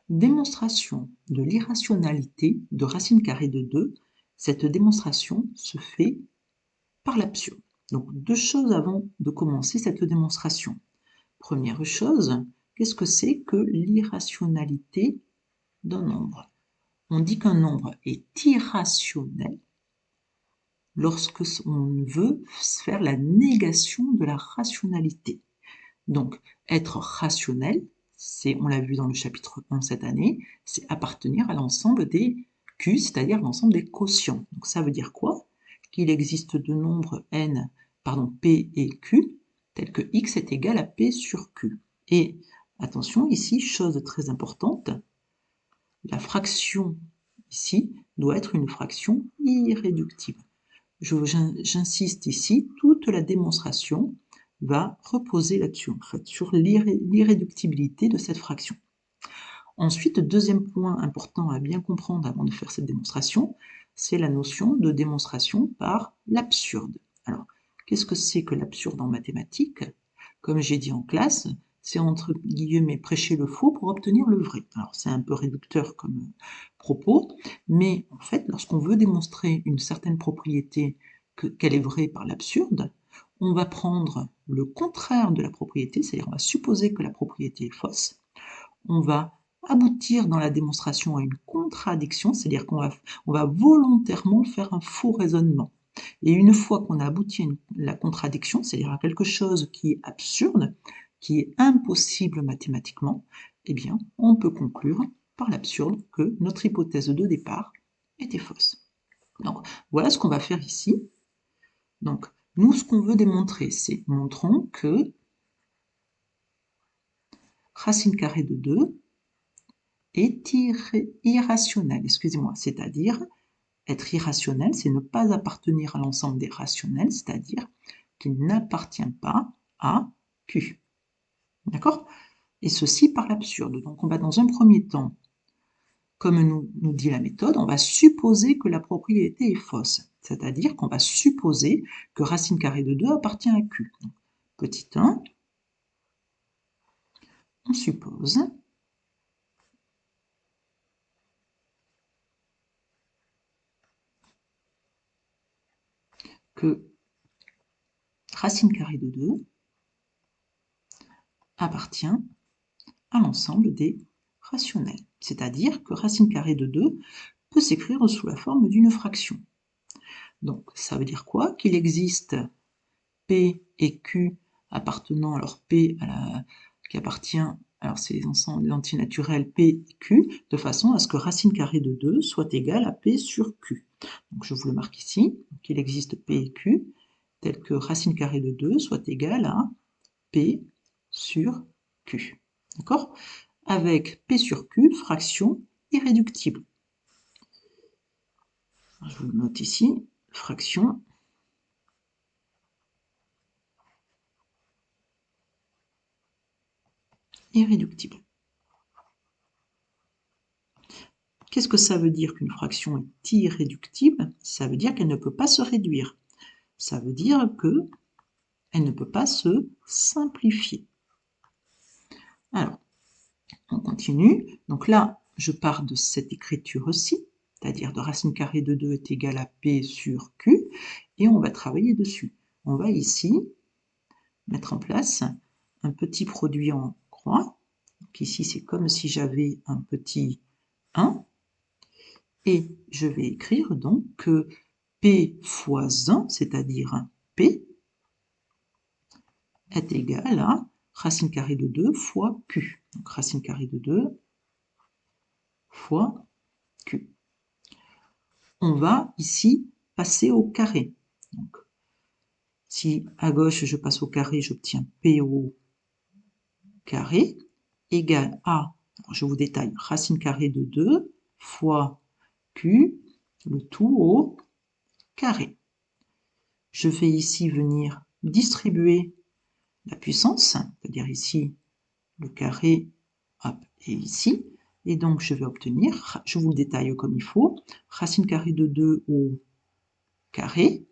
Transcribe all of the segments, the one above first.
Démonstration de l'irrationalité de racine carrée de 2. Cette démonstration se fait par l'absurde. Donc, deux choses avant de commencer cette démonstration. Première chose, qu'est-ce que c'est que l'irrationalité d'un nombre? On dit qu'un nombre est irrationnel lorsque on veut faire la négation de la rationalité. Donc, être rationnel, on l'a vu dans le chapitre 1 cette année, c'est appartenir à l'ensemble des Q, c'est-à-dire l'ensemble des quotients. Donc ça veut dire quoi? Qu'il existe deux nombres P et Q, tels que X est égal à P sur Q. Et attention, ici, chose très importante, la fraction ici doit être une fraction irréductible. J'insiste ici, toute la démonstration va reposer là-dessus, en fait, sur l'irréductibilité de cette fraction. Ensuite, deuxième point important à bien comprendre avant de faire cette démonstration, c'est la notion de démonstration par l'absurde. Alors, qu'est-ce que c'est que l'absurde en mathématiques? Comme j'ai dit en classe, c'est entre guillemets prêcher le faux pour obtenir le vrai. Alors, c'est un peu réducteur comme propos, mais en fait, lorsqu'on veut démontrer une certaine propriété qu'elle est vraie par l'absurde, on va prendre le contraire de la propriété, c'est-à-dire on va supposer que la propriété est fausse, on va aboutir dans la démonstration à une contradiction, c'est-à-dire qu'on va volontairement faire un faux raisonnement. Et une fois qu'on a abouti à la contradiction, c'est-à-dire à quelque chose qui est absurde, qui est impossible mathématiquement, eh bien, on peut conclure par l'absurde que notre hypothèse de départ était fausse. Donc, voilà ce qu'on va faire ici. Donc, nous, ce qu'on veut démontrer, c'est montrons que racine carrée de 2 est irrationnel, excusez-moi, c'est-à-dire être irrationnel, c'est ne pas appartenir à l'ensemble des rationnels, c'est-à-dire qu'il n'appartient pas à Q. D'accord? Et ceci par l'absurde. Donc on va dans un premier temps, comme nous dit la méthode, on va supposer que la propriété est fausse, c'est-à-dire qu'on va supposer que racine carrée de 2 appartient à Q. Donc, petit 1, on suppose que racine carrée de 2 appartient à l'ensemble des rationnels. C'est-à-dire que racine carrée de 2 peut s'écrire sous la forme d'une fraction. Donc ça veut dire quoi? Qu'il existe P et Q appartenant, alors P qui appartient, alors c'est les ensembles antinaturels P et Q, de façon à ce que racine carrée de 2 soit égale à P sur Q. Donc je vous le marque ici, qu'il existe P et Q, tel que racine carrée de 2 soit égale à P sur Q. D'accord? Avec P sur Q, fraction irréductible. Je vous le note ici, fraction irréductible. Qu'est-ce que ça veut dire qu'une fraction est irréductible? Ça veut dire qu'elle ne peut pas se réduire. Ça veut dire qu'elle ne peut pas se simplifier. Alors, on continue. Donc là, je pars de cette écriture-ci, c'est-à-dire de racine carrée de 2 est égale à P sur Q, et on va travailler dessus. On va ici mettre en place un petit produit en croix. Donc ici, c'est comme si j'avais un petit 1, et je vais écrire donc que P fois 1, c'est-à-dire P, est égal à racine carrée de 2 fois Q. Donc racine carrée de 2 fois Q. On va ici passer au carré. Donc, si à gauche je passe au carré, j'obtiens P au carré égale à, je vous détaille, racine carrée de 2 fois Q, le tout au carré. Je vais ici venir distribuer la puissance, c'est-à-dire ici le carré hop, et ici, et donc je vais obtenir, je vous le détaille comme il faut, racine carrée de 2 au carré,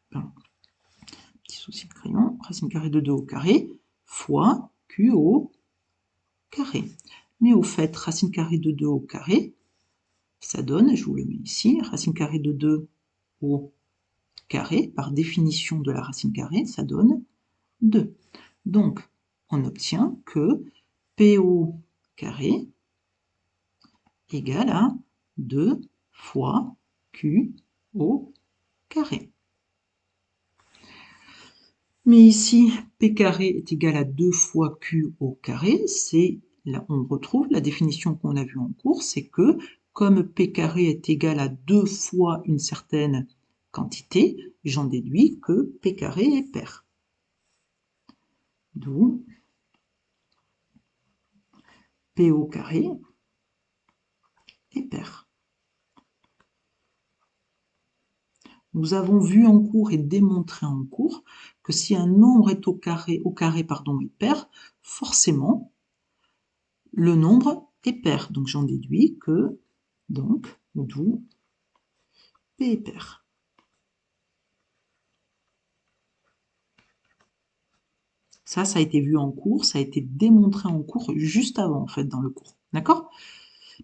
pardon, petit souci de crayon, racine carrée de 2 au carré, fois Q au carré. Mais au fait, racine carrée de 2 au carré, ça donne, je vous le mets ici, racine carrée de 2 au carré, par définition de la racine carrée, ça donne 2. Donc, on obtient que PO carré égale à 2 fois Q au carré. Mais ici, P carré est égal à 2 fois Q au carré, c'est là on retrouve la définition qu'on a vue en cours, c'est que comme P carré est égal à 2 fois une certaine quantité, j'en déduis que P carré est pair. D'où P au carré est pair. Nous avons vu en cours et démontré en cours que si un nombre est au carré est pair, forcément, le nombre est pair. Donc j'en déduis que, d'où P est pair. Ça a été vu en cours, ça a été démontré en cours juste avant, en fait, dans le cours. D'accord?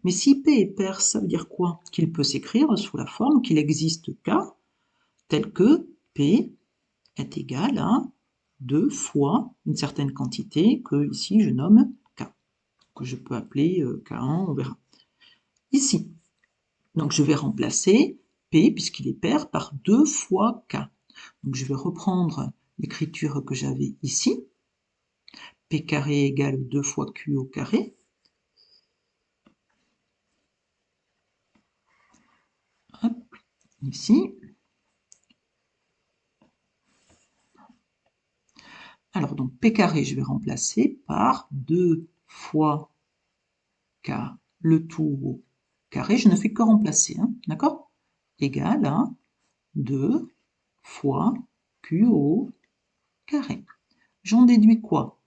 Mais si P est pair, ça veut dire quoi? Qu'il peut s'écrire sous la forme qu'il existe K, tel que P est égal à 2 fois une certaine quantité que ici je nomme K, que je peux appeler K1, on verra. Ici, donc je vais remplacer P, puisqu'il est pair, par 2 fois K. Donc je vais reprendre l'écriture que j'avais ici. P carré égale 2 fois Q au carré. Hop, ici. Alors donc P carré, je vais remplacer par 2 fois K, le tout au carré. Je ne fais que remplacer, hein, d'accord? Égal à 2 fois Q au carré. J'en déduis quoi?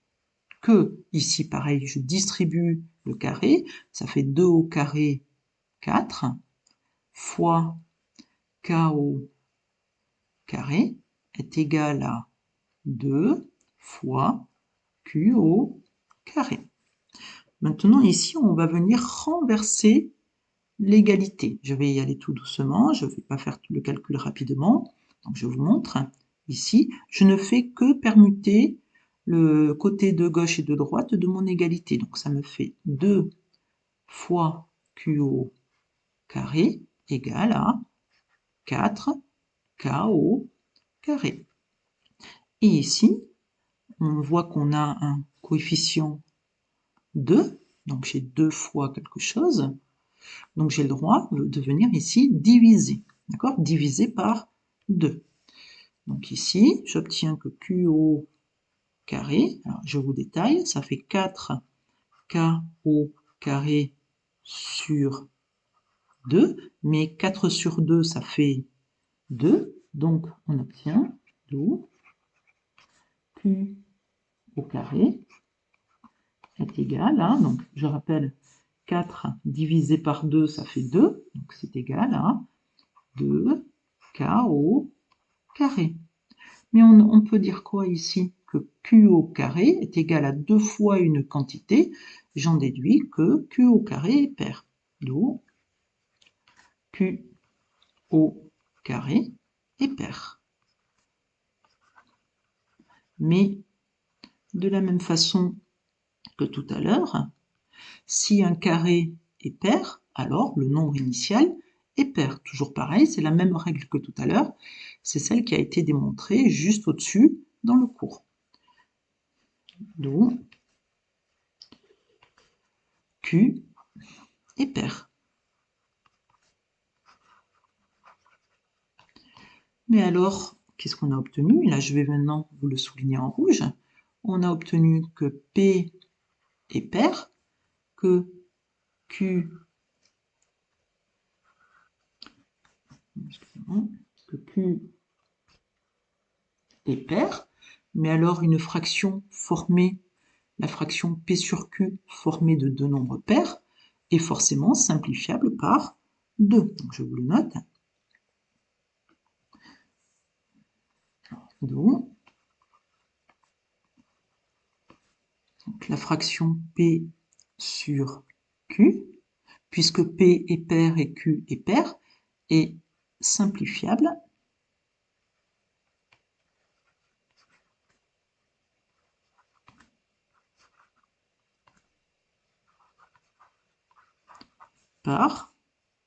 Que, ici pareil, je distribue le carré, ça fait 2 au carré, 4, fois K au carré est égal à 2 fois Q au carré. Maintenant, ici, on va venir renverser l'égalité. Je vais y aller tout doucement, je ne vais pas faire le calcul rapidement. Donc, je vous montre. Ici, je ne fais que permuter le côté de gauche et de droite de mon égalité. Donc, ça me fait 2 fois Q au carré égale à 4 K au carré. Et ici, on voit qu'on a un coefficient 2, donc j'ai 2 fois quelque chose, donc j'ai le droit de venir ici diviser, d'accord? Diviser par 2. Donc ici, j'obtiens que Q au carré, alors je vous détaille, ça fait 4 K au carré sur 2, mais 4 sur 2, ça fait 2, donc on obtient d'où Q au carré est égal à, donc je rappelle, 4 divisé par 2, ça fait 2, donc c'est égal à 2K au carré. Mais on peut dire quoi ici? Que Q au carré est égal à 2 fois une quantité, j'en déduis que Q au carré est pair. D'où Q au carré est pair. Mais de la même façon que tout à l'heure, si un carré est pair, alors le nombre initial est pair. Toujours pareil, c'est la même règle que tout à l'heure, c'est celle qui a été démontrée juste au-dessus dans le cours. D'où Q est pair. Mais alors, qu'est-ce qu'on a obtenu? Là, je vais maintenant vous le souligner en rouge. On a obtenu que P est pair, que Q, que Q est pair, mais alors une fraction formée, la fraction P sur Q formée de deux nombres pairs, est forcément simplifiable par 2. Donc je vous le note. Donc la fraction P sur Q, puisque P est pair et Q est pair, est simplifiable par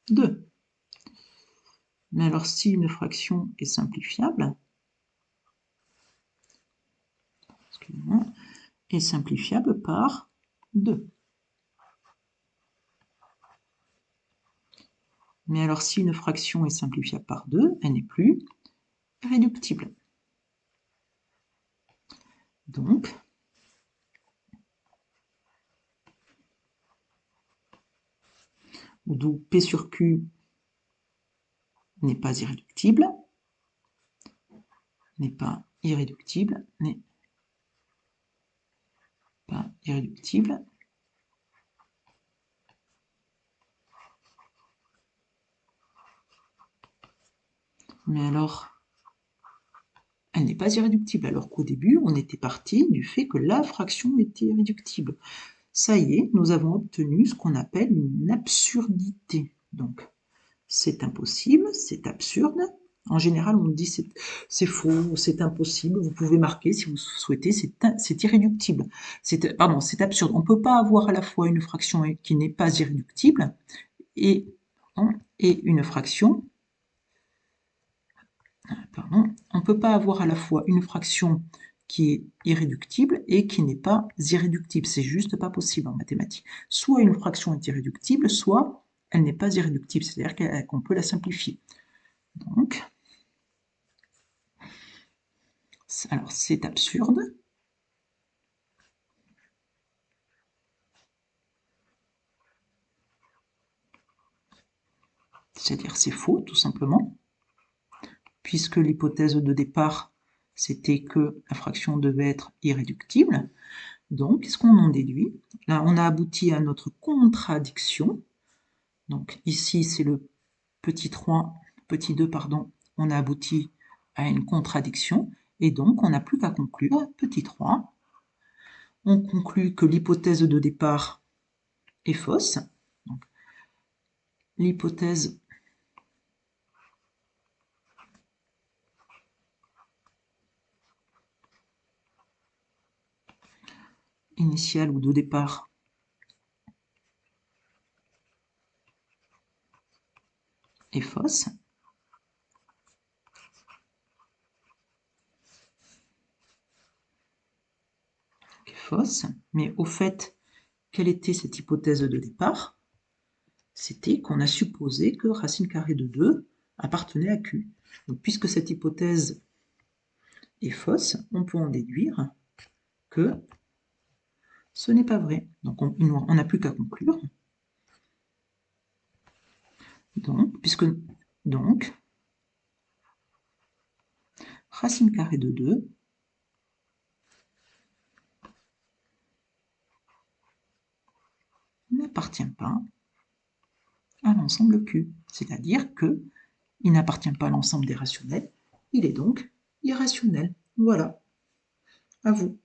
2. Mais alors, si une fraction est simplifiable, est simplifiable par 2. Mais alors, si une fraction est simplifiable par 2, elle n'est plus irréductible. Donc, d'où P sur Q n'est pas irréductible, n'est pas irréductible, n'est pas irréductible. Mais alors, elle n'est pas irréductible, alors qu'au début, on était parti du fait que la fraction était irréductible. Ça y est, nous avons obtenu ce qu'on appelle une absurdité. Donc, c'est impossible, c'est absurde. En général, on dit c'est faux, c'est impossible. Vous pouvez marquer, si vous souhaitez, c'est irréductible. Pardon, c'est absurde. On ne peut pas avoir à la fois une fraction qui n'est pas irréductible et une fraction. Pardon, on ne peut pas avoir à la fois une fraction qui est irréductible et qui n'est pas irréductible. C'est juste pas possible en mathématiques. Soit une fraction est irréductible, soit elle n'est pas irréductible, c'est-à-dire qu'on peut la simplifier. Donc, alors c'est absurde. C'est-à-dire c'est faux, tout simplement, puisque l'hypothèse de départ, c'était que la fraction devait être irréductible. Donc, qu'est-ce qu'on en déduit? Là, on a abouti à notre contradiction. Donc ici, c'est le petit 2, pardon, on a abouti à une contradiction, et donc on n'a plus qu'à conclure, petit 3, on conclut que l'hypothèse de départ est fausse. L'hypothèse initiale ou de départ est fausse. Fausse, mais au fait, quelle était cette hypothèse de départ? C'était qu'on a supposé que racine carrée de 2 appartenait à Q. Donc, puisque cette hypothèse est fausse, on peut en déduire que ce n'est pas vrai. Donc, on n'a plus qu'à conclure. Donc, racine carrée de 2 n'appartient pas à l'ensemble Q. C'est-à-dire qu'il n'appartient pas à l'ensemble des rationnels, il est donc irrationnel. Voilà, à vous.